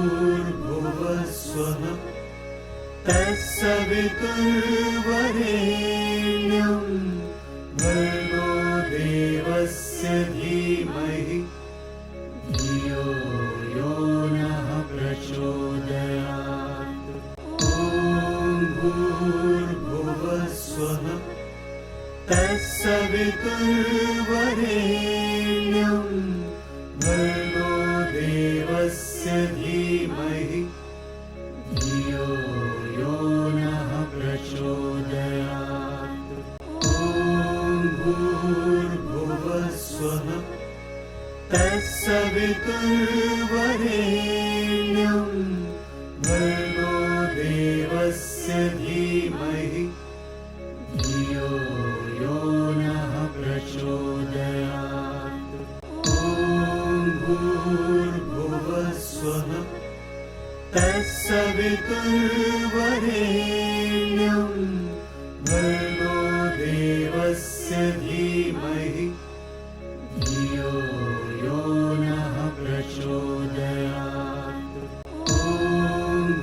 भूर्भुवस्वः तत्सवितुर्वरेण्यं भर्गो देवस्य धीमहि धियो यो नः प्रचोदयात्। ॐ भूर्भुवस्वः तत्सवितुर्वरेण्यं भर्गो देवस्य धीमहि धियो यो नः प्रचोदयात्। ॐ भूर्भुवस्वः तत्सवितुर्वरेण्यं भर्गो देवस्य धीमहि धियो यो नः प्रचोदयात्। ॐ भूर्भुवस्वः तत्सवितुर्वरेण्यं भर्गो देवस्य धीमहि धियो यो नः प्रचोदयात्। ॐ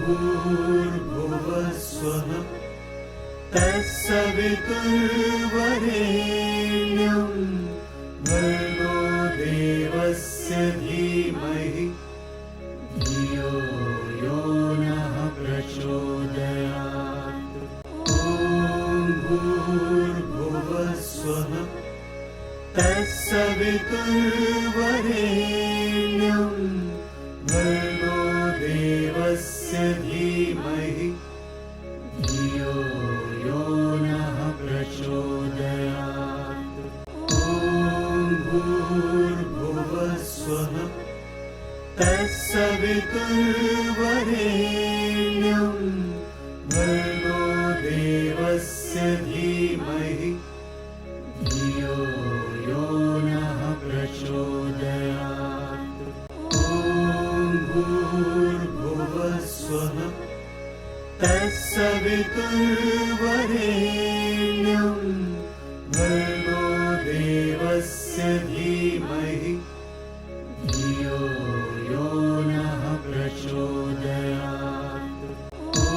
भूर्भुवस्वः तत्सवितुर्वरेण्यं भर्गो देवस्य धीमहि धियो यो नः प्रचोदयात्। ॐ भूर्भुवस्वः तत्सवितुर्वरेण्यं भर्गो देवस्य धीमहि धियो यो नः प्रचोदयात्। ॐ भूर्भुवस्वः तत्सवितुर्वरेण्यं भर्गो देवस्य धीमहि धियो यो नः प्रचोदयात्। ॐ भूर्भुवस्वः तत्सवितुर्वरेण्यं भर्गो देवस्य धीमहि धियो यो नः प्रचोदयात्। ॐ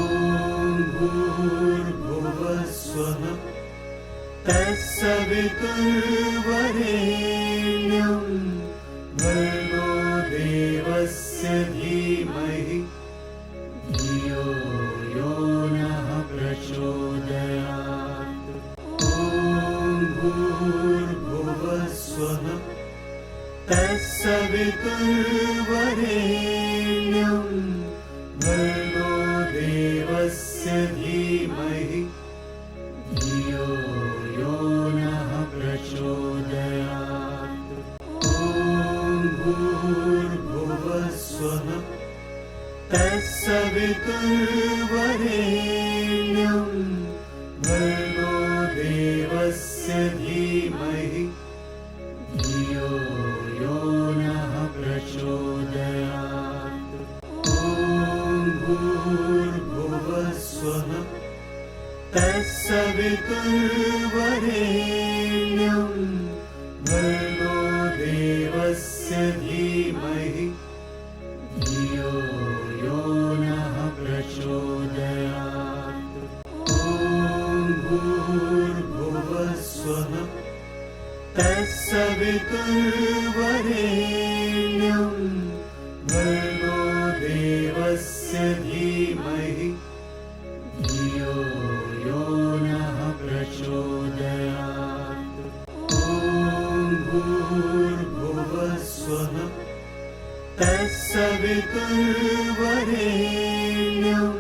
भूर्भुवस्वः तत्सवितुर्वरेण्यं भर्गो देवस्य धीमहि धियो यो नः प्रचोदयात्। ॐ भूर्भुवस्वः तत्सवितुर्वरेण्यं भर्गो देवस्य धीमहि धियो यो नः प्रचोदयात्। ॐ भूर्भुवस्वः तत्सवितुर्वरेण्यं भर्गो देवस्य धीमहि धियो यो नः प्रचोदयात्। ॐ भूर्भुवस्वः तत्सवितुर्वरेण्यं भर्गो देवस्य धीमहि धियो यो नः प्रचोदयात्। ॐ भूर्भुवस्वः तत्सवितुर्वरेण्यं भर्गो देवस्य धीमहि धियो यो नः प्रचोदयात्। ॐ भूर्भुवस्वः तत्सवितुर्वरेण्यं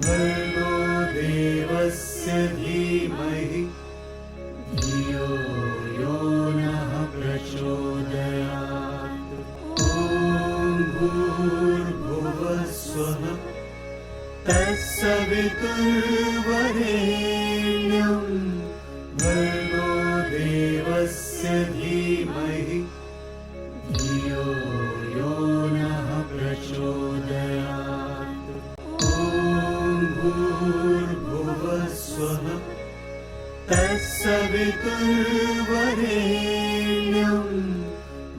भर्गो देवस्य धीमहि धियो यो नः प्रचोदयात्। ॐ भूर्भुवस्वः तत्सवितुर्वरेण्यं भर्गो देवस्य धीमहि धियो यो नः प्रचोदयात्। ॐ भूर्भुवस्वः तत्सवितुर्वरेण्यं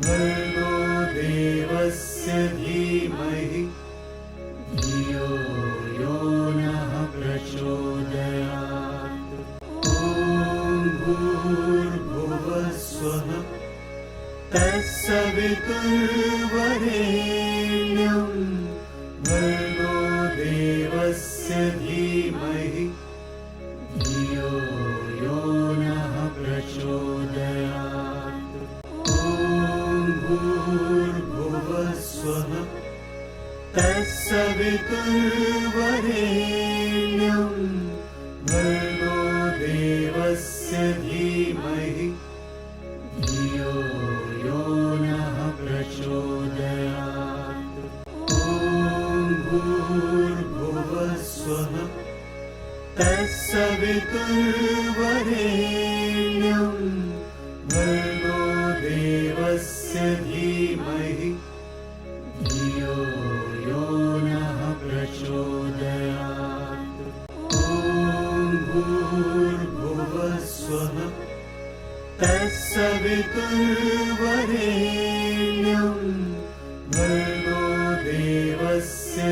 भर्गो देवस्य धीमहि तत्सवितुर्वरेण्यं भर्गो देवस्य धीमहि धियो यो नः प्रचोदयात्। ॐ भूर्भुवः स्वः तत्सवितुर्वरेण्यं भर्गो देवस्य धीमहि धियो यो नः प्रचोदयात्। ॐ भूर्भुवः स्वः तत्सवितुर्वरेण्यं भर्गो देवस्य धीमहि धियो यो नः प्रचोदयात्। ॐ भूर्भुवः स्वः तत्सवितुर्वरेण्यं